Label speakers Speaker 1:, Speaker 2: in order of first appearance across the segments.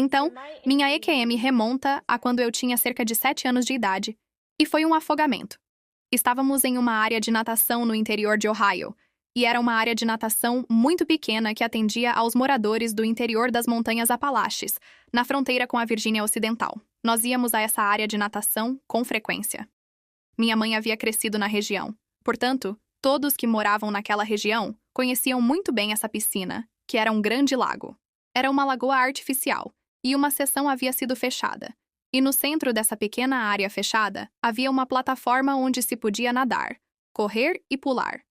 Speaker 1: Então, minha EQM remonta a quando eu tinha cerca de 7 anos de idade, e foi um afogamento. Estávamos em uma área de natação no interior de Ohio, e era uma área de natação muito pequena que atendia aos moradores do interior das Montanhas Apalaches, na fronteira com a Virgínia Ocidental. Nós íamos a essa área de natação com frequência. Minha mãe havia crescido na região. Portanto, todos que moravam naquela região conheciam muito bem essa piscina, que era um grande lago. Era uma lagoa artificial, e uma seção havia sido fechada. E no centro dessa pequena área fechada, havia uma plataforma onde se podia nadar, correr e pular.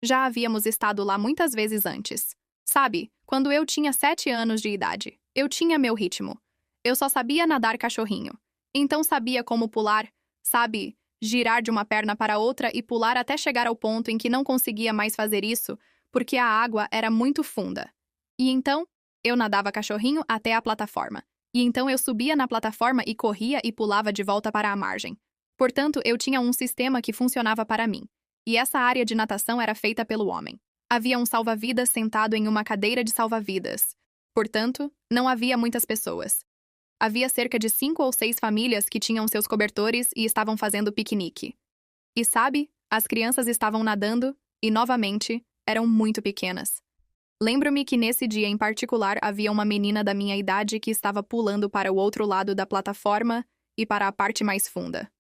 Speaker 1: Já havíamos estado lá muitas vezes antes. Sabe, quando eu tinha 7 anos de idade, eu tinha meu ritmo. Eu só sabia nadar cachorrinho. Então sabia como pular, sabe, girar de uma perna para outra e pular até chegar ao ponto em que não conseguia mais fazer isso, porque a água era muito funda. E então, eu nadava cachorrinho até a plataforma. E então eu subia na plataforma e corria e pulava de volta para a margem. Portanto, eu tinha um sistema que funcionava para mim. E essa área de natação era feita pelo homem. Havia um salva-vidas sentado em uma cadeira de salva-vidas. Portanto, não havia muitas pessoas. Havia cerca de 5 ou 6 famílias que tinham seus cobertores e estavam fazendo piquenique. E sabe, as crianças estavam nadando e, novamente, eram muito pequenas. Lembro-me que nesse dia em particular havia uma menina da minha idade que estava pulando para o outro lado da plataforma e para a parte mais funda.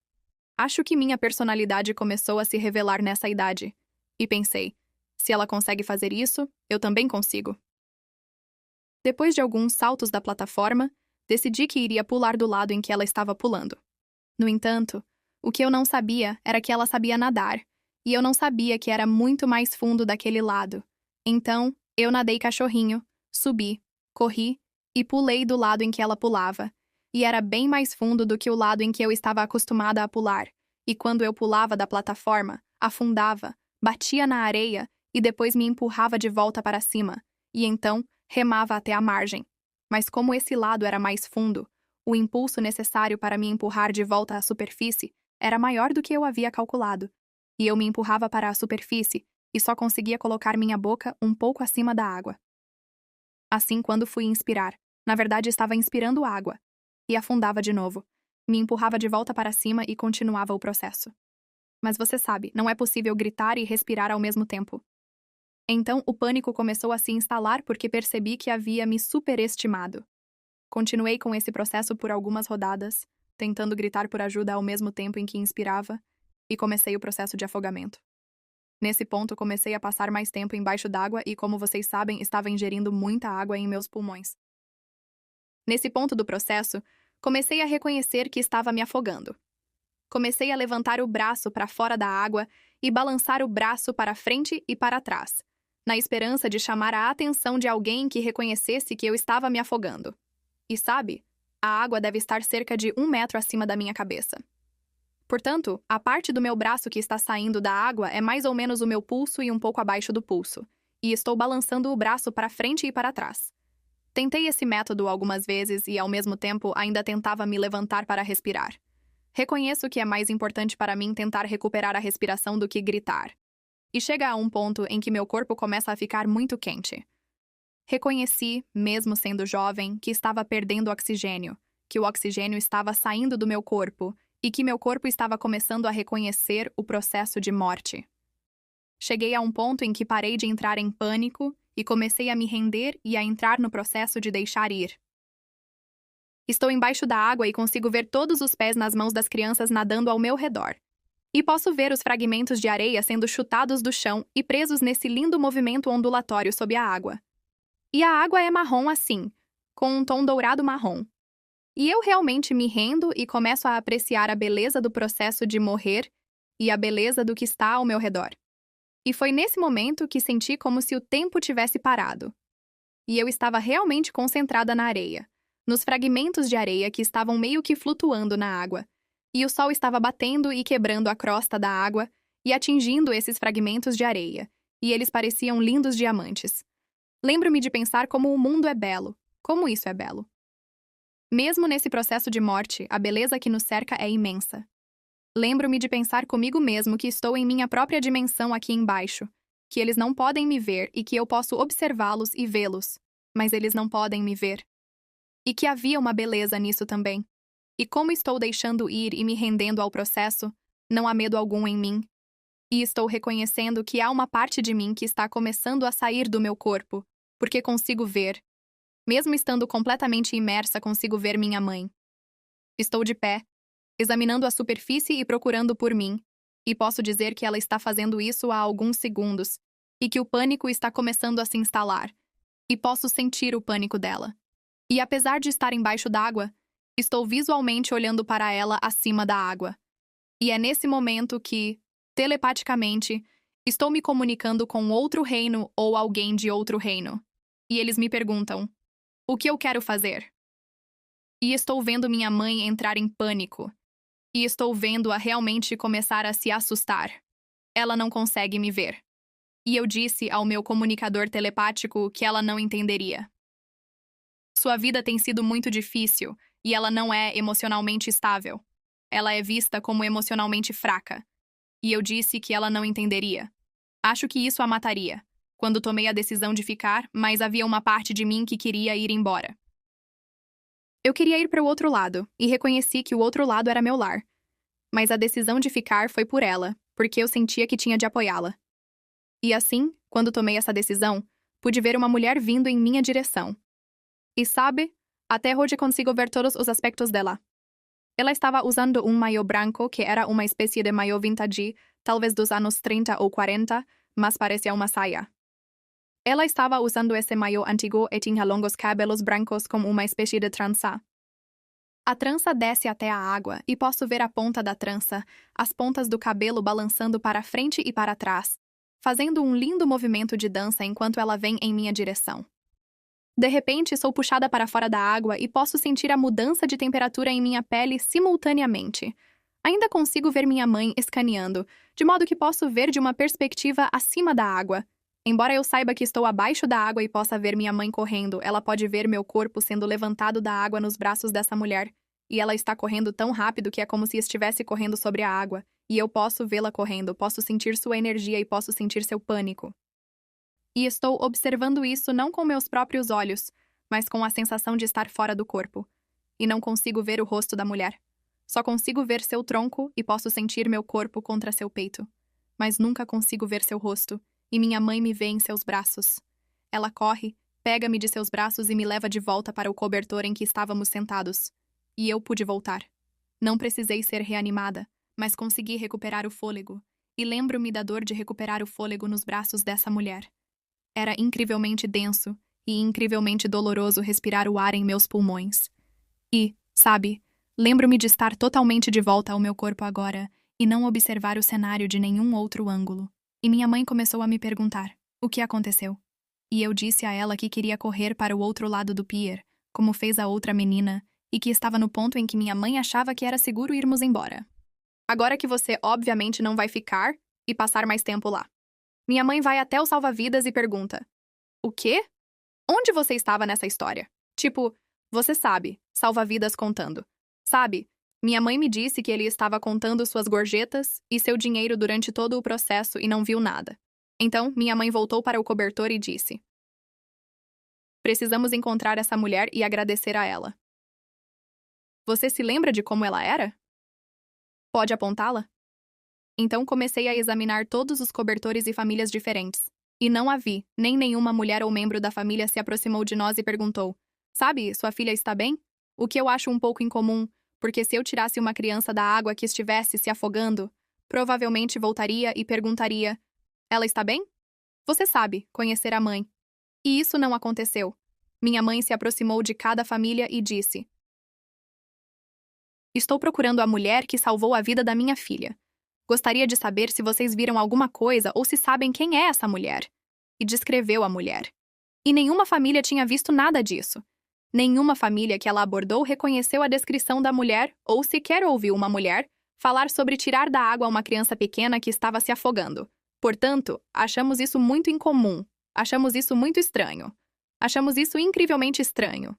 Speaker 1: Acho que minha personalidade começou a se revelar nessa idade. E pensei, se ela consegue fazer isso, eu também consigo. Depois de alguns saltos da plataforma, decidi que iria pular do lado em que ela estava pulando. No entanto, o que eu não sabia era que ela sabia nadar, e eu não sabia que era muito mais fundo daquele lado. Então, eu nadei cachorrinho, subi, corri e pulei do lado em que ela pulava. E era bem mais fundo do que o lado em que eu estava acostumada a pular. E quando eu pulava da plataforma, afundava, batia na areia e depois me empurrava de volta para cima. E então, remava até a margem. Mas como esse lado era mais fundo, o impulso necessário para me empurrar de volta à superfície era maior do que eu havia calculado. E eu me empurrava para a superfície e só conseguia colocar minha boca um pouco acima da água. Assim, quando fui inspirar, na verdade estava inspirando água. E afundava de novo. Me empurrava de volta para cima e continuava o processo. Mas você sabe, não é possível gritar e respirar ao mesmo tempo. Então, o pânico começou a se instalar porque percebi que havia me superestimado. Continuei com esse processo por algumas rodadas, tentando gritar por ajuda ao mesmo tempo em que inspirava, e comecei o processo de afogamento. Nesse ponto, comecei a passar mais tempo embaixo d'água e, como vocês sabem, estava ingerindo muita água em meus pulmões. Nesse ponto do processo, comecei a reconhecer que estava me afogando. Comecei a levantar o braço para fora da água e balançar o braço para frente e para trás, na esperança de chamar a atenção de alguém que reconhecesse que eu estava me afogando. E sabe, a água deve estar cerca de 1 metro acima da minha cabeça. Portanto, a parte do meu braço que está saindo da água é mais ou menos o meu pulso e um pouco abaixo do pulso, e estou balançando o braço para frente e para trás. Tentei esse método algumas vezes e, ao mesmo tempo, ainda tentava me levantar para respirar. Reconheço que é mais importante para mim tentar recuperar a respiração do que gritar. E chega a um ponto em que meu corpo começa a ficar muito quente. Reconheci, mesmo sendo jovem, que estava perdendo oxigênio, que o oxigênio estava saindo do meu corpo e que meu corpo estava começando a reconhecer o processo de morte. Cheguei a um ponto em que parei de entrar em pânico e comecei a me render e a entrar no processo de deixar ir. Estou embaixo da água e consigo ver todos os pés nas mãos das crianças nadando ao meu redor. E posso ver os fragmentos de areia sendo chutados do chão e presos nesse lindo movimento ondulatório sob a água. E a água é marrom assim, com um tom dourado marrom. E eu realmente me rendo e começo a apreciar a beleza do processo de morrer e a beleza do que está ao meu redor. E foi nesse momento que senti como se o tempo tivesse parado. E eu estava realmente concentrada na areia, nos fragmentos de areia que estavam meio que flutuando na água. E o sol estava batendo e quebrando a crosta da água e atingindo esses fragmentos de areia, e eles pareciam lindos diamantes. Lembro-me de pensar como o mundo é belo, como isso é belo. Mesmo nesse processo de morte, a beleza que nos cerca é imensa. Lembro-me de pensar comigo mesmo que estou em minha própria dimensão aqui embaixo, que eles não podem me ver e que eu posso observá-los e vê-los, mas eles não podem me ver. E que havia uma beleza nisso também. E como estou deixando ir e me rendendo ao processo, não há medo algum em mim. E estou reconhecendo que há uma parte de mim que está começando a sair do meu corpo, porque consigo ver. Mesmo estando completamente imersa, consigo ver minha mãe. Estou de pé, examinando a superfície e procurando por mim, e posso dizer que ela está fazendo isso há alguns segundos, e que o pânico está começando a se instalar, e posso sentir o pânico dela. E apesar de estar embaixo d'água, estou visualmente olhando para ela acima da água. E é nesse momento que, telepaticamente, estou me comunicando com outro reino ou alguém de outro reino. E eles me perguntam: o que eu quero fazer? E estou vendo minha mãe entrar em pânico. E estou vendo-a realmente começar a se assustar. Ela não consegue me ver. E eu disse ao meu comunicador telepático que ela não entenderia. Sua vida tem sido muito difícil e ela não é emocionalmente estável. Ela é vista como emocionalmente fraca. E eu disse que ela não entenderia. Acho que isso a mataria, quando tomei a decisão de ficar, mas havia uma parte de mim que queria ir embora. Eu queria ir para o outro lado, e reconheci que o outro lado era meu lar. Mas a decisão de ficar foi por ela, porque eu sentia que tinha de apoiá-la. E assim, quando tomei essa decisão, pude ver uma mulher vindo em minha direção. E sabe, até hoje consigo ver todos os aspectos dela. Ela estava usando um maiô branco que era uma espécie de maiô vintage, talvez dos anos 30 ou 40, mas parecia uma saia. Ela estava usando esse maiô antigo e tinha longos cabelos brancos como uma espécie de trança. A trança desce até a água e posso ver a ponta da trança, as pontas do cabelo balançando para frente e para trás, fazendo um lindo movimento de dança enquanto ela vem em minha direção. De repente, sou puxada para fora da água e posso sentir a mudança de temperatura em minha pele simultaneamente. Ainda consigo ver minha mãe escaneando, de modo que posso ver de uma perspectiva acima da água. Embora eu saiba que estou abaixo da água e possa ver minha mãe correndo, ela pode ver meu corpo sendo levantado da água nos braços dessa mulher. E ela está correndo tão rápido que é como se estivesse correndo sobre a água. E eu posso vê-la correndo, posso sentir sua energia e posso sentir seu pânico. E estou observando isso não com meus próprios olhos, mas com a sensação de estar fora do corpo. E não consigo ver o rosto da mulher. Só consigo ver seu tronco e posso sentir meu corpo contra seu peito. Mas nunca consigo ver seu rosto, e minha mãe me vê em seus braços. Ela corre, pega-me de seus braços e me leva de volta para o cobertor em que estávamos sentados. E eu pude voltar. Não precisei ser reanimada, mas consegui recuperar o fôlego. E lembro-me da dor de recuperar o fôlego nos braços dessa mulher. Era incrivelmente denso e incrivelmente doloroso respirar o ar em meus pulmões. E, sabe, lembro-me de estar totalmente de volta ao meu corpo agora e não observar o cenário de nenhum outro ângulo. E minha mãe começou a me perguntar: o que aconteceu? E eu disse a ela que queria correr para o outro lado do pier, como fez a outra menina, e que estava no ponto em que minha mãe achava que era seguro irmos embora. Agora que você obviamente não vai ficar e passar mais tempo lá. Minha mãe vai até o salva-vidas e pergunta: o quê? Onde você estava nessa história? Tipo, você sabe, salva-vidas contando. Sabe, minha mãe me disse que ele estava contando suas gorjetas e seu dinheiro durante todo o processo e não viu nada. Então, minha mãe voltou para o cobertor e disse: precisamos encontrar essa mulher e agradecer a ela. Você se lembra de como ela era? Pode apontá-la? Então comecei a examinar todos os cobertores e famílias diferentes. E não a vi, nem nenhuma mulher ou membro da família se aproximou de nós e perguntou: sabe, sua filha está bem? O que eu acho um pouco incomum, porque se eu tirasse uma criança da água que estivesse se afogando, provavelmente voltaria e perguntaria: ela está bem? Você sabe, conhecer a mãe. E isso não aconteceu. Minha mãe se aproximou de cada família e disse: estou procurando a mulher que salvou a vida da minha filha. Gostaria de saber se vocês viram alguma coisa ou se sabem quem é essa mulher. E descreveu a mulher. E nenhuma família tinha visto nada disso. Nenhuma família que ela abordou reconheceu a descrição da mulher ou sequer ouviu uma mulher falar sobre tirar da água uma criança pequena que estava se afogando. Portanto, achamos isso muito incomum. Achamos isso muito estranho. Achamos isso incrivelmente estranho.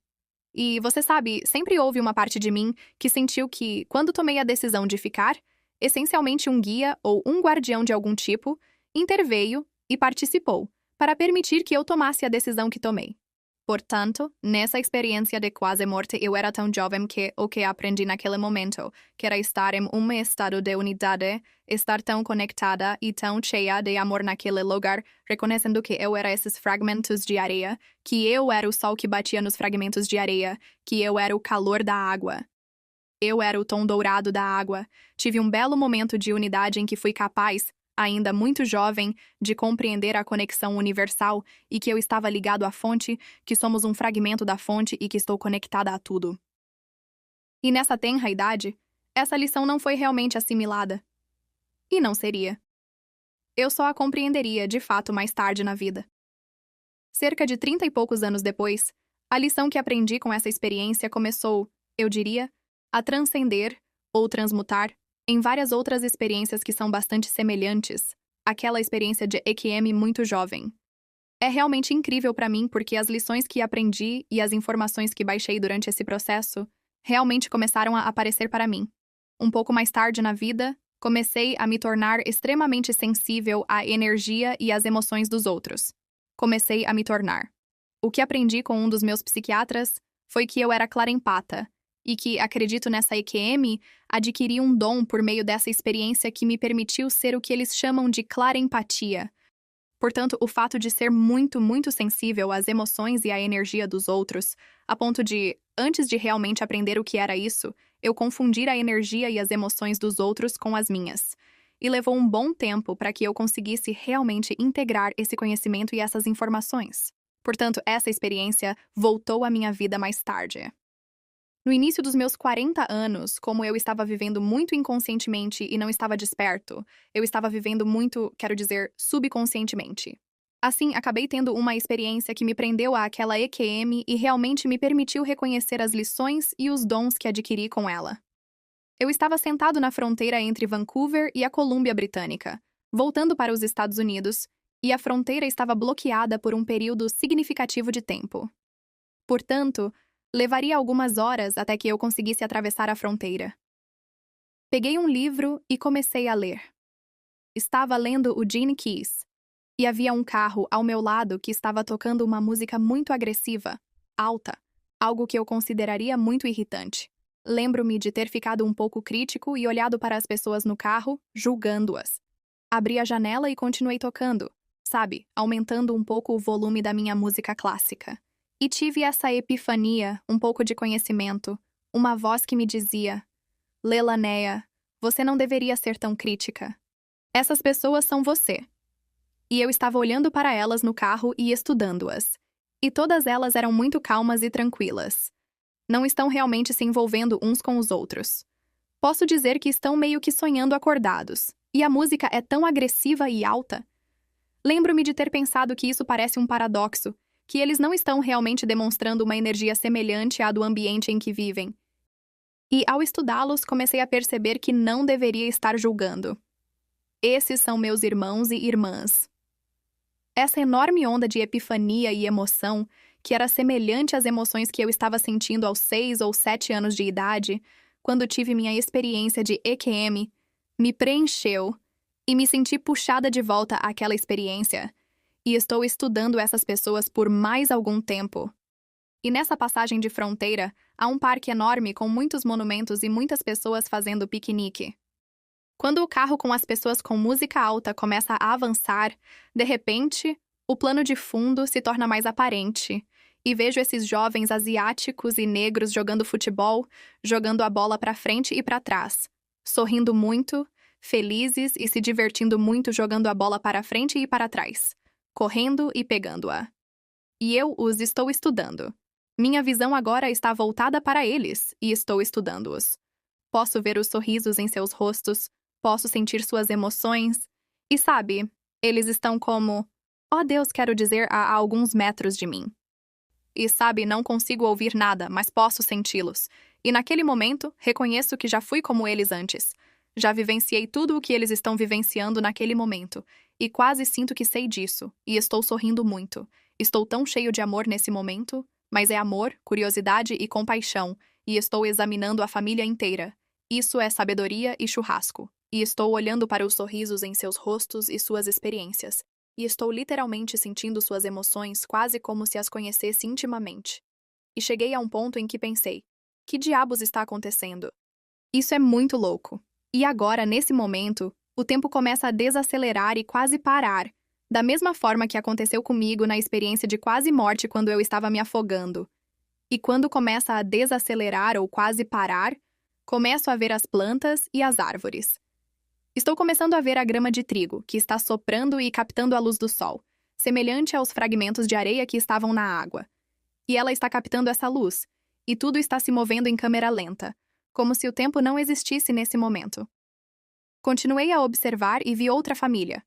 Speaker 1: E, você sabe, sempre houve uma parte de mim que sentiu que, quando tomei a decisão de ficar, essencialmente um guia ou um guardião de algum tipo interveio e participou para permitir que eu tomasse a decisão que tomei. Portanto, nessa experiência de quase morte, eu era tão jovem que o que aprendi naquele momento, que era estar em um estado de unidade, estar tão conectada e tão cheia de amor naquele lugar, reconhecendo que eu era esses fragmentos de areia, que eu era o sol que batia nos fragmentos de areia, que eu era o calor da água. Eu era o tom dourado da água. Tive um belo momento de unidade em que fui capaz, ainda muito jovem, de compreender a conexão universal e que eu estava ligado à fonte, que somos um fragmento da fonte e que estou conectada a tudo. E nessa tenra idade, essa lição não foi realmente assimilada. E não seria. Eu só a compreenderia, de fato, mais tarde na vida. Cerca de 30 e poucos anos depois, a lição que aprendi com essa experiência começou, eu diria, a transcender, ou transmutar, em várias outras experiências que são bastante semelhantes, àquela experiência de EQM muito jovem. É realmente incrível para mim porque as lições que aprendi e as informações que baixei durante esse processo realmente começaram a aparecer para mim. Um pouco mais tarde na vida, comecei a me tornar extremamente sensível à energia e às emoções dos outros. Comecei a me tornar. O que aprendi com um dos meus psiquiatras foi que eu era clarempata, e que, acredito nessa EQM, adquiri um dom por meio dessa experiência que me permitiu ser o que eles chamam de clarempatia. Portanto, o fato de ser muito, muito sensível às emoções e à energia dos outros, a ponto de, antes de realmente aprender o que era isso, eu confundir a energia e as emoções dos outros com as minhas. E levou um bom tempo para que eu conseguisse realmente integrar esse conhecimento e essas informações. Portanto, essa experiência voltou à minha vida mais tarde. No início dos meus 40 anos, como eu estava vivendo muito inconscientemente e não estava desperto, eu estava vivendo muito, quero dizer, subconscientemente. Assim, acabei tendo uma experiência que me prendeu àquela EQM e realmente me permitiu reconhecer as lições e os dons que adquiri com ela. Eu estava sentado na fronteira entre Vancouver e a Colômbia Britânica, voltando para os Estados Unidos, e a fronteira estava bloqueada por um período significativo de tempo. Portanto, levaria algumas horas até que eu conseguisse atravessar a fronteira. Peguei um livro e comecei a ler. Estava lendo o Gene Keys, e havia um carro ao meu lado que estava tocando uma música muito agressiva, alta, algo que eu consideraria muito irritante. Lembro-me de ter ficado um pouco crítico e olhado para as pessoas no carro, julgando-as. Abri a janela e continuei tocando, sabe, aumentando um pouco o volume da minha música clássica. E tive essa epifania, um pouco de conhecimento, uma voz que me dizia: Lelanéia, você não deveria ser tão crítica. Essas pessoas são você. E eu estava olhando para elas no carro e estudando-as. E todas elas eram muito calmas e tranquilas. Não estão realmente se envolvendo uns com os outros. Posso dizer que estão meio que sonhando acordados. E a música é tão agressiva e alta. Lembro-me de ter pensado que isso parece um paradoxo, que eles não estão realmente demonstrando uma energia semelhante à do ambiente em que vivem. E, ao estudá-los, comecei a perceber que não deveria estar julgando. Esses são meus irmãos e irmãs. Essa enorme onda de epifania e emoção, que era semelhante às emoções que eu estava sentindo aos 6 ou 7 anos de idade, quando tive minha experiência de EQM, me preencheu e me senti puxada de volta àquela experiência. E estou estudando essas pessoas por mais algum tempo. E nessa passagem de fronteira, há um parque enorme com muitos monumentos e muitas pessoas fazendo piquenique. Quando o carro com as pessoas com música alta começa a avançar, de repente, o plano de fundo se torna mais aparente, e vejo esses jovens asiáticos e negros jogando futebol, jogando a bola para frente e para trás, sorrindo muito, felizes e se divertindo muito jogando a bola para frente e para trás, correndo e pegando-a. E eu os estou estudando. Minha visão agora está voltada para eles, e estou estudando-os. Posso ver os sorrisos em seus rostos, posso sentir suas emoções, e sabe, eles estão como, ó Deus, quero dizer, a alguns metros de mim. E sabe, não consigo ouvir nada, mas posso senti-los. E naquele momento, reconheço que já fui como eles antes. Já vivenciei tudo o que eles estão vivenciando naquele momento, e quase sinto que sei disso, e estou sorrindo muito. Estou tão cheio de amor nesse momento, mas é amor, curiosidade e compaixão, e estou examinando a família inteira. Isso é sabedoria e churrasco, e estou olhando para os sorrisos em seus rostos e suas experiências. e estou literalmente sentindo suas emoções quase como se as conhecesse intimamente. E cheguei a um ponto em que pensei: que diabos está acontecendo? Isso é muito louco. E agora, nesse momento, o tempo começa a desacelerar e quase parar, da mesma forma que aconteceu comigo na experiência de quase morte quando eu estava me afogando. E quando começa a desacelerar ou quase parar, começo a ver as plantas e as árvores. Estou começando a ver a grama de trigo, que está soprando e captando a luz do sol, semelhante aos fragmentos de areia que estavam na água. E ela está captando essa luz, e tudo está se movendo em câmera lenta, como se o tempo não existisse nesse momento. Continuei a observar e vi outra família.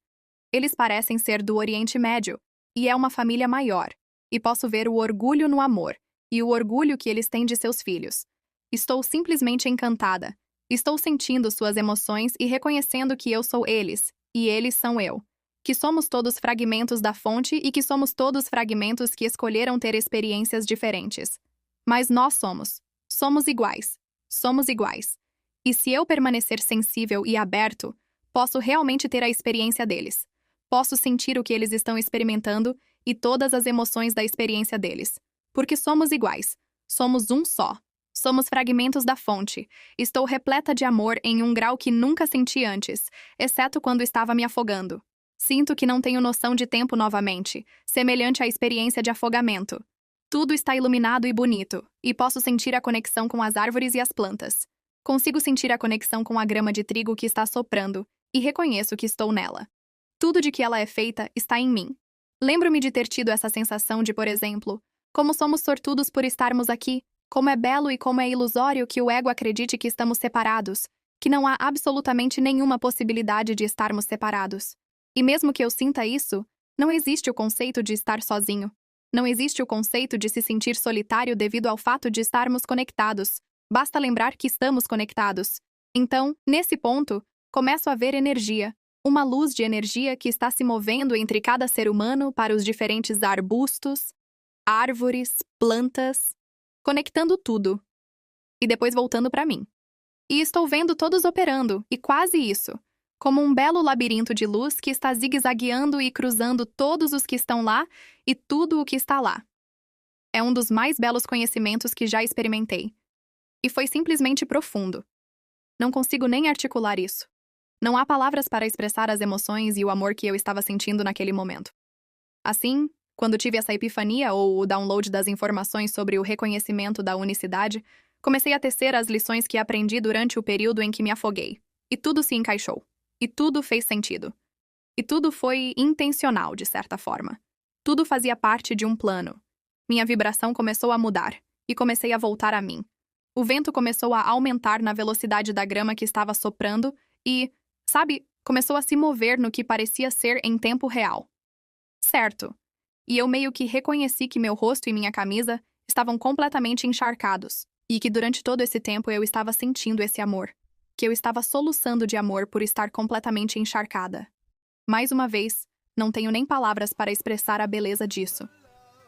Speaker 1: Eles parecem ser do Oriente Médio, e é uma família maior, e posso ver o orgulho no amor, e o orgulho que eles têm de seus filhos. Estou simplesmente encantada. Estou sentindo suas emoções e reconhecendo que eu sou eles, e eles são eu. Que somos todos fragmentos da fonte e que somos todos fragmentos que escolheram ter experiências diferentes. Mas nós somos. Somos iguais. Somos iguais. E se eu permanecer sensível e aberto, posso realmente ter a experiência deles. Posso sentir o que eles estão experimentando e todas as emoções da experiência deles. Porque somos iguais. Somos um só. Somos fragmentos da fonte. Estou repleta de amor em um grau que nunca senti antes, exceto quando estava me afogando. Sinto que não tenho noção de tempo novamente, semelhante à experiência de afogamento. Tudo está iluminado e bonito, e posso sentir a conexão com as árvores e as plantas. Consigo sentir a conexão com a grama de trigo que está soprando, e reconheço que estou nela. Tudo de que ela é feita está em mim. Lembro-me de ter tido essa sensação de, por exemplo, como somos sortudos por estarmos aqui, como é belo e como é ilusório que o ego acredite que estamos separados, que não há absolutamente nenhuma possibilidade de estarmos separados. E mesmo que eu sinta isso, não existe o conceito de estar sozinho. Não existe o conceito de se sentir solitário devido ao fato de estarmos conectados. Basta lembrar que estamos conectados. Então, nesse ponto, começo a ver energia, uma luz de energia que está se movendo entre cada ser humano para os diferentes arbustos, árvores, plantas, conectando tudo. E depois voltando para mim. E estou vendo todos operando, e quase isso, como um belo labirinto de luz que está zigue-zagueando e cruzando todos os que estão lá e tudo o que está lá. É um dos mais belos conhecimentos que já experimentei. E foi simplesmente profundo. Não consigo nem articular isso. Não há palavras para expressar as emoções e o amor que eu estava sentindo naquele momento. Assim, quando tive essa epifania ou o download das informações sobre o reconhecimento da unicidade, comecei a tecer as lições que aprendi durante o período em que me afoguei. E tudo se encaixou. E tudo fez sentido. E tudo foi intencional, de certa forma. Tudo fazia parte de um plano. Minha vibração começou a mudar, e comecei a voltar a mim. O vento começou a aumentar na velocidade da grama que estava soprando e, sabe, começou a se mover no que parecia ser em tempo real. Certo. E eu meio que reconheci que meu rosto e minha camisa estavam completamente encharcados, e que durante todo esse tempo eu estava sentindo esse amor. Que eu estava soluçando de amor por estar completamente encharcada. Mais uma vez, não tenho nem palavras para expressar a beleza disso.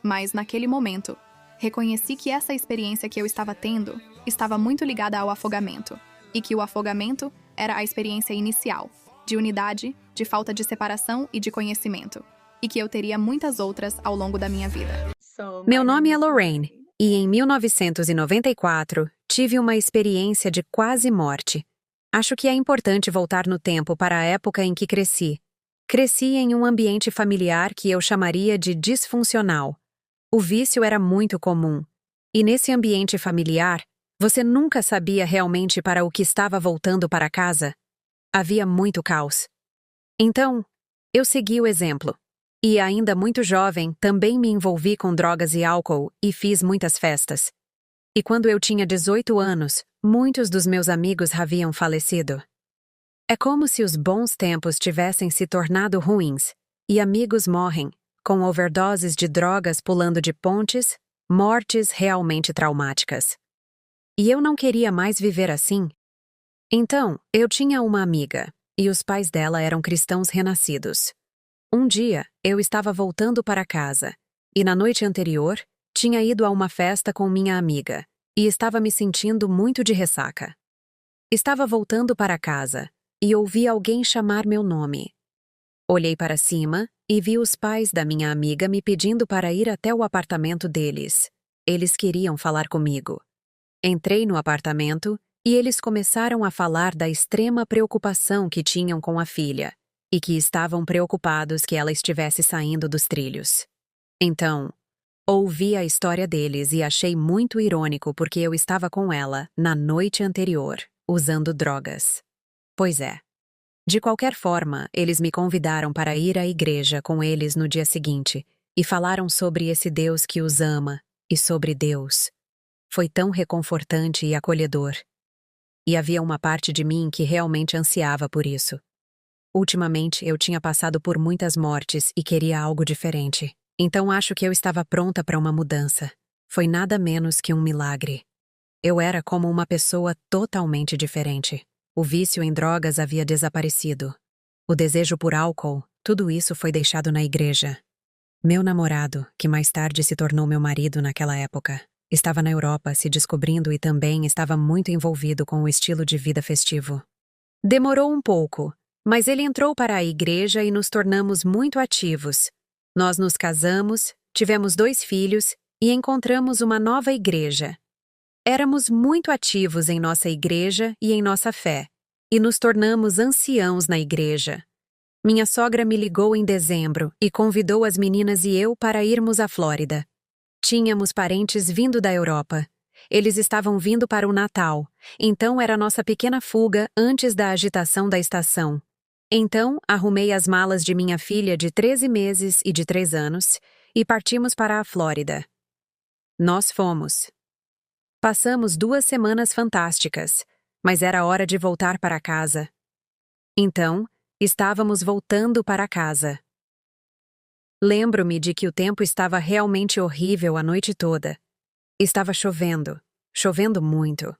Speaker 1: Mas, naquele momento, reconheci que essa experiência que eu estava tendo estava muito ligada ao afogamento, e que o afogamento era a experiência inicial, de unidade, de falta de separação e de conhecimento, e que eu teria muitas outras ao longo da minha vida.
Speaker 2: Meu nome é Lorraine, e em 1994 tive uma experiência de quase morte. Acho que é importante voltar no tempo para a época em que cresci. Cresci em um ambiente familiar que eu chamaria de disfuncional. O vício era muito comum. E nesse ambiente familiar, você nunca sabia realmente para o que estava voltando para casa. Havia muito caos. Então, eu segui o exemplo. E ainda muito jovem, também me envolvi com drogas e álcool e fiz muitas festas. E quando eu tinha 18 anos, muitos dos meus amigos haviam falecido. É como se os bons tempos tivessem se tornado ruins, e amigos morrem, com overdoses de drogas pulando de pontes, mortes realmente traumáticas. E eu não queria mais viver assim. Então, eu tinha uma amiga, e os pais dela eram cristãos renascidos. Um dia, eu estava voltando para casa, e na noite anterior, tinha ido a uma festa com minha amiga, e estava me sentindo muito de ressaca. Estava voltando para casa, e ouvi alguém chamar meu nome. Olhei para cima e vi os pais da minha amiga me pedindo para ir até o apartamento deles. Eles queriam falar comigo. Entrei no apartamento e eles começaram a falar da extrema preocupação que tinham com a filha e que estavam preocupados que ela estivesse saindo dos trilhos. Então, ouvi a história deles e achei muito irônico porque eu estava com ela na noite anterior, usando drogas. Pois é. De qualquer forma, eles me convidaram para ir à igreja com eles no dia seguinte e falaram sobre esse Deus que os ama e sobre Deus. Foi tão reconfortante e acolhedor. E havia uma parte de mim que realmente ansiava por isso. Ultimamente, eu tinha passado por muitas mortes e queria algo diferente. Então acho que eu estava pronta para uma mudança. Foi nada menos que um milagre. Eu era como uma pessoa totalmente diferente. O vício em drogas havia desaparecido. O desejo por álcool, tudo isso foi deixado na igreja. Meu namorado, que mais tarde se tornou meu marido naquela época, estava na Europa se descobrindo e também estava muito envolvido com o estilo de vida festivo. Demorou um pouco, mas ele entrou para a igreja e nos tornamos muito ativos. Nós nos casamos, tivemos 2 filhos e encontramos uma nova igreja. Éramos muito ativos em nossa igreja e em nossa fé, e nos tornamos anciãos na igreja. Minha sogra me ligou em dezembro e convidou as meninas e eu para irmos à Flórida. Tínhamos parentes vindo da Europa. Eles estavam vindo para o Natal, então era nossa pequena fuga antes da agitação da estação. Então, arrumei as malas de minha filha de 13 meses e de 3 anos e partimos para a Flórida. Nós fomos. Passamos 2 semanas fantásticas, mas era hora de voltar para casa. Então, estávamos voltando para casa. Lembro-me de que o tempo estava realmente horrível a noite toda. Estava chovendo, chovendo muito.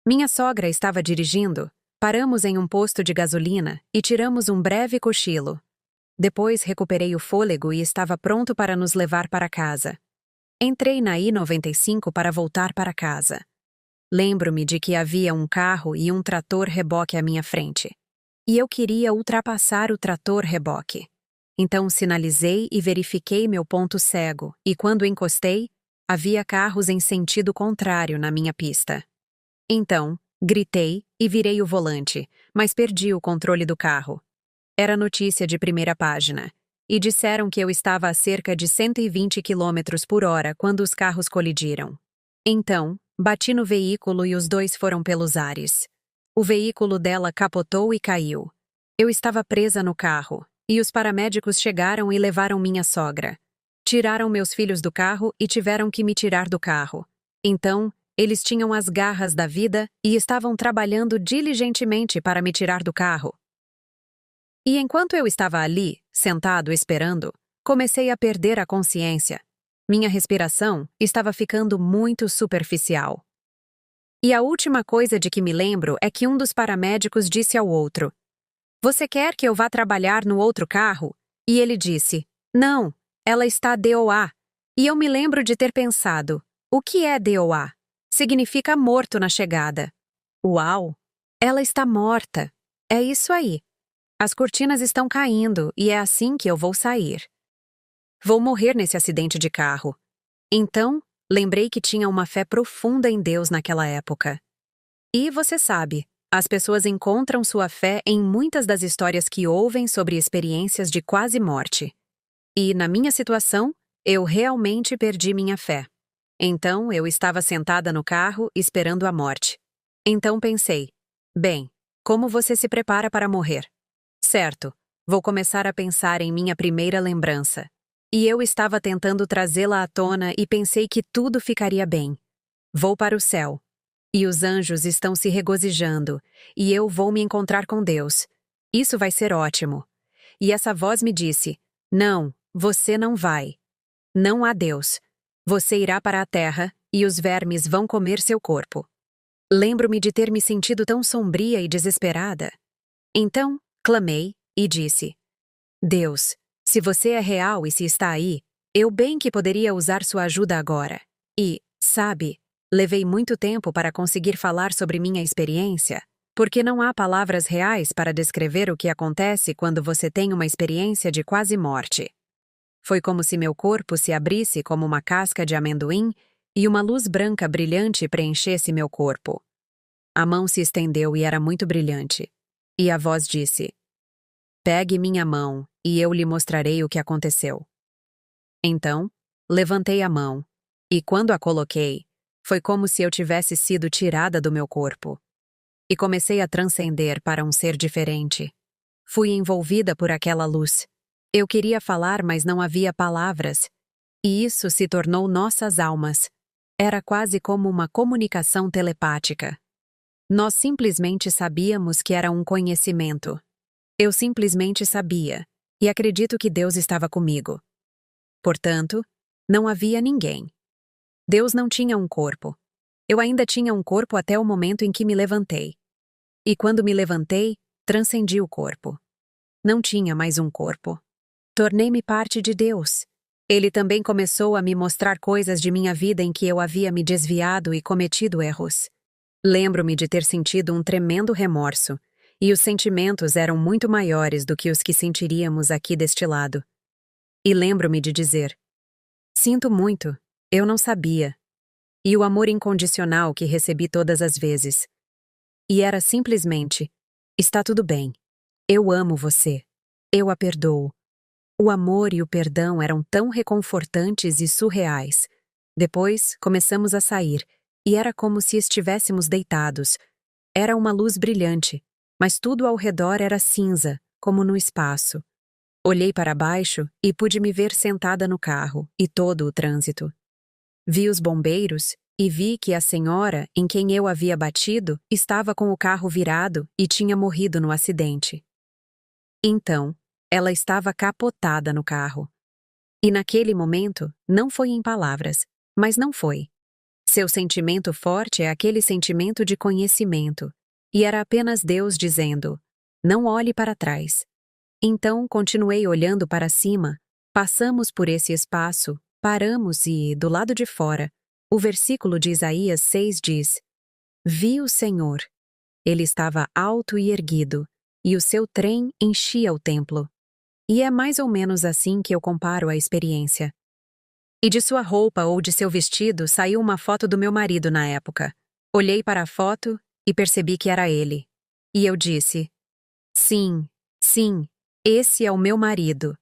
Speaker 2: Minha sogra estava dirigindo, paramos em um posto de gasolina e tiramos um breve cochilo. Depois recuperei o fôlego e estava pronto para nos levar para casa. Entrei na I-95 para voltar para casa. Lembro-me de que havia um carro e um trator-reboque à minha frente. E eu queria ultrapassar o trator-reboque. Então sinalizei e verifiquei meu ponto cego, e quando encostei, havia carros em sentido contrário na minha pista. Então, gritei e virei o volante, mas perdi o controle do carro. Era notícia de primeira página. E disseram que eu estava a cerca de 120 km/h quando os carros colidiram. Então, bati no veículo e os 2 foram pelos ares. O veículo dela capotou e caiu. Eu estava presa no carro, e os paramédicos chegaram e levaram minha sogra. Tiraram meus filhos do carro e tiveram que me tirar do carro. Então, eles tinham as garras da vida e estavam trabalhando diligentemente para me tirar do carro. E enquanto eu estava ali, sentado esperando, comecei a perder a consciência. Minha respiração estava ficando muito superficial. E a última coisa de que me lembro é que um dos paramédicos disse ao outro: "Você quer que eu vá trabalhar no outro carro?" E ele disse: "Não, ela está DOA." E eu me lembro de ter pensado: o que é DOA? Significa morto na chegada. Uau! Ela está morta. É isso aí. As cortinas estão caindo e é assim que eu vou sair. Vou morrer nesse acidente de carro. Então, lembrei que tinha uma fé profunda em Deus naquela época. E você sabe, as pessoas encontram sua fé em muitas das histórias que ouvem sobre experiências de quase morte. E, na minha situação, eu realmente perdi minha fé. Então, eu estava sentada no carro esperando a morte. Então pensei: bem, como você se prepara para morrer? Certo, vou começar a pensar em minha primeira lembrança. E eu estava tentando trazê-la à tona e pensei que tudo ficaria bem. Vou para o céu. E os anjos estão se regozijando, e eu vou me encontrar com Deus. Isso vai ser ótimo. E essa voz me disse: não, você não vai. Não há Deus. Você irá para a terra, e os vermes vão comer seu corpo. Lembro-me de ter me sentido tão sombria e desesperada. Então, clamei e disse: Deus, se você é real e se está aí, eu bem que poderia usar sua ajuda agora. E, sabe, levei muito tempo para conseguir falar sobre minha experiência. porque não há palavras reais para descrever o que acontece quando você tem uma experiência de quase morte. Foi como se meu corpo se abrisse como uma casca de amendoim e uma luz branca brilhante preenchesse meu corpo. A mão se estendeu e era muito brilhante. E a voz disse: "Pegue minha mão e eu lhe mostrarei o que aconteceu." Então, levantei a mão, e quando a coloquei, foi como se eu tivesse sido tirada do meu corpo. E comecei a transcender para um ser diferente. Fui envolvida por aquela luz. Eu queria falar, mas não havia palavras. E isso se tornou nossas almas. Era quase como uma comunicação telepática. Nós simplesmente sabíamos que era um conhecimento. Eu simplesmente sabia, e acredito que Deus estava comigo. Portanto, não havia ninguém. Deus não tinha um corpo. Eu ainda tinha um corpo até o momento em que me levantei. E quando me levantei, transcendi o corpo. Não tinha mais um corpo. Tornei-me parte de Deus. Ele também começou a me mostrar coisas de minha vida em que eu havia me desviado e cometido erros. Lembro-me de ter sentido um tremendo remorso, e os sentimentos eram muito maiores do que os que sentiríamos aqui deste lado. E lembro-me de dizer: "Sinto muito, eu não sabia." E o amor incondicional que recebi todas as vezes. E era simplesmente: "Está tudo bem. Eu amo você. Eu a perdoo." O amor e o perdão eram tão reconfortantes e surreais. Depois, começamos a sair, e era como se estivéssemos deitados. Era uma luz brilhante, mas tudo ao redor era cinza, como no espaço. Olhei para baixo e pude me ver sentada no carro, e todo o trânsito. Vi os bombeiros e vi que a senhora em quem eu havia batido estava com o carro virado e tinha morrido no acidente. Então, ela estava capotada no carro. E naquele momento, não foi em palavras, mas não foi. Seu sentimento forte é aquele sentimento de conhecimento, e era apenas Deus dizendo: "Não olhe para trás." Então, continuei olhando para cima, passamos por esse espaço, paramos e, do lado de fora, o versículo de Isaías 6 diz: "Vi o Senhor. Ele estava alto e erguido, e o seu trem enchia o templo." E é mais ou menos assim que eu comparo a experiência. E de sua roupa ou de seu vestido saiu uma foto do meu marido na época. Olhei para a foto e percebi que era ele. E eu disse: "Sim, sim, esse é o meu marido.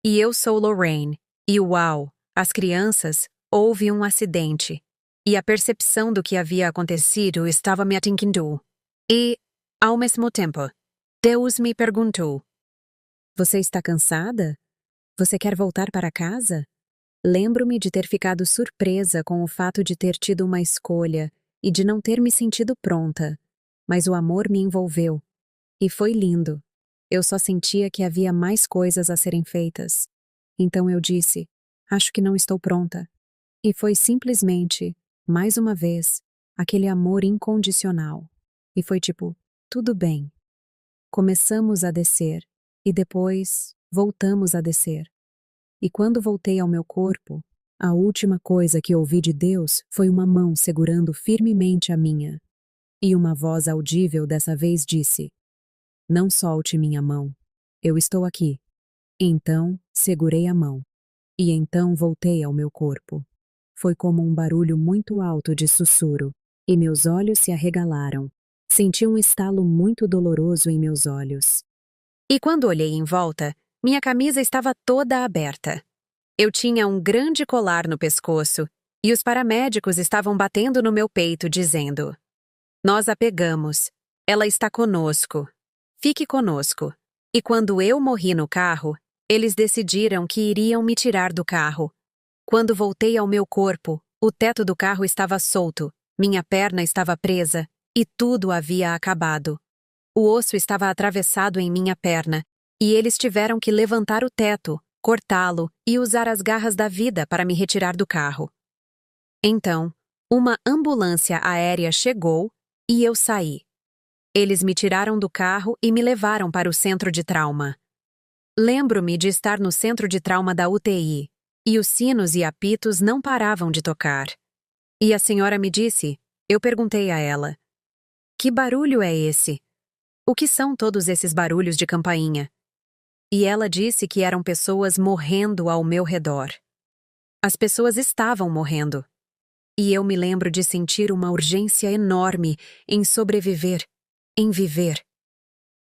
Speaker 2: E eu sou Lorraine. E uau, as crianças, houve um acidente." E a percepção do que havia acontecido estava me atingindo. E, ao mesmo tempo, Deus me perguntou: "Você está cansada? Você quer voltar para casa?" Lembro-me de ter ficado surpresa com o fato de ter tido uma escolha e de não ter me sentido pronta, mas o amor me envolveu. E foi lindo. Eu só sentia que havia mais coisas a serem feitas. Então eu disse: "Acho que não estou pronta." E foi simplesmente, mais uma vez, aquele amor incondicional. E foi tipo: "Tudo bem." Começamos a descer, e depois voltamos a descer. E quando voltei ao meu corpo, a última coisa que ouvi de Deus foi uma mão segurando firmemente a minha. E uma voz audível dessa vez disse: "Não solte minha mão. Eu estou aqui." Então, segurei a mão. E então voltei ao meu corpo. Foi como um barulho muito alto de sussurro, e meus olhos se arregalaram. Senti um estalo muito doloroso em meus olhos. E quando olhei em volta, minha camisa estava toda aberta. Eu tinha um grande colar no pescoço, e os paramédicos estavam batendo no meu peito, dizendo: "Nós a pegamos. Ela está conosco. Fique conosco." E quando eu morri no carro, eles decidiram que iriam me tirar do carro. Quando voltei ao meu corpo, o teto do carro estava solto, minha perna estava presa, e tudo havia acabado. O osso estava atravessado em minha perna, e eles tiveram que levantar o teto, cortá-lo e usar as garras da vida para me retirar do carro. Então, uma ambulância aérea chegou e eu saí. Eles me tiraram do carro e me levaram para o centro de trauma. Lembro-me de estar no centro de trauma da UTI, e os sinos e apitos não paravam de tocar. E a senhora me disse, eu perguntei a ela: Que barulho é esse? O que são todos esses barulhos de campainha? E ela disse que eram pessoas morrendo ao meu redor. As pessoas estavam morrendo. E eu me lembro de sentir uma urgência enorme em sobreviver, em viver.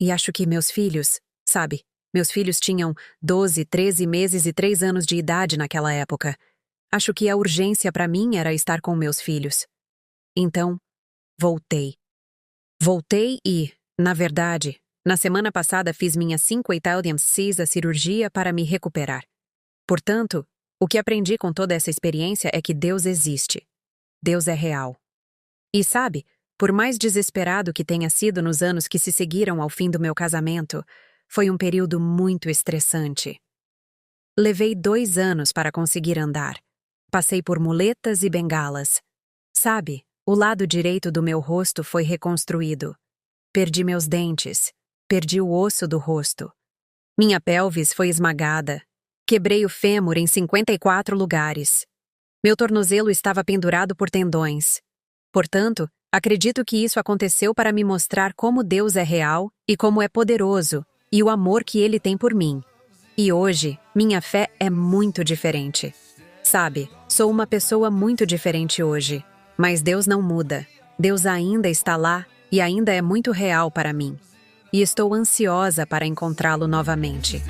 Speaker 2: E acho que meus filhos, sabe, meus filhos tinham 12, 13 meses e 3 anos de idade naquela época. Acho que a urgência para mim era estar com meus filhos. Então, voltei. Voltei e, na verdade, na semana passada fiz minha 5/8 cirurgia para me recuperar. Portanto, o que aprendi com toda essa experiência é que Deus existe. Deus é real. E sabe, por mais desesperado que tenha sido nos anos que se seguiram ao fim do meu casamento, foi um período muito estressante. Levei 2 anos para conseguir andar. Passei por muletas e bengalas. Sabe, o lado direito do meu rosto foi reconstruído. Perdi meus dentes. Perdi o osso do rosto. Minha pelvis foi esmagada. Quebrei o fêmur em 54 lugares. Meu tornozelo estava pendurado por tendões. Portanto, acredito que isso aconteceu para me mostrar como Deus é real e como é poderoso e o amor que Ele tem por mim. E hoje, minha fé é muito diferente. Sabe, sou uma pessoa muito diferente hoje. Mas Deus não muda. Deus ainda está lá e ainda é muito real para mim. E estou ansiosa para encontrá-lo novamente.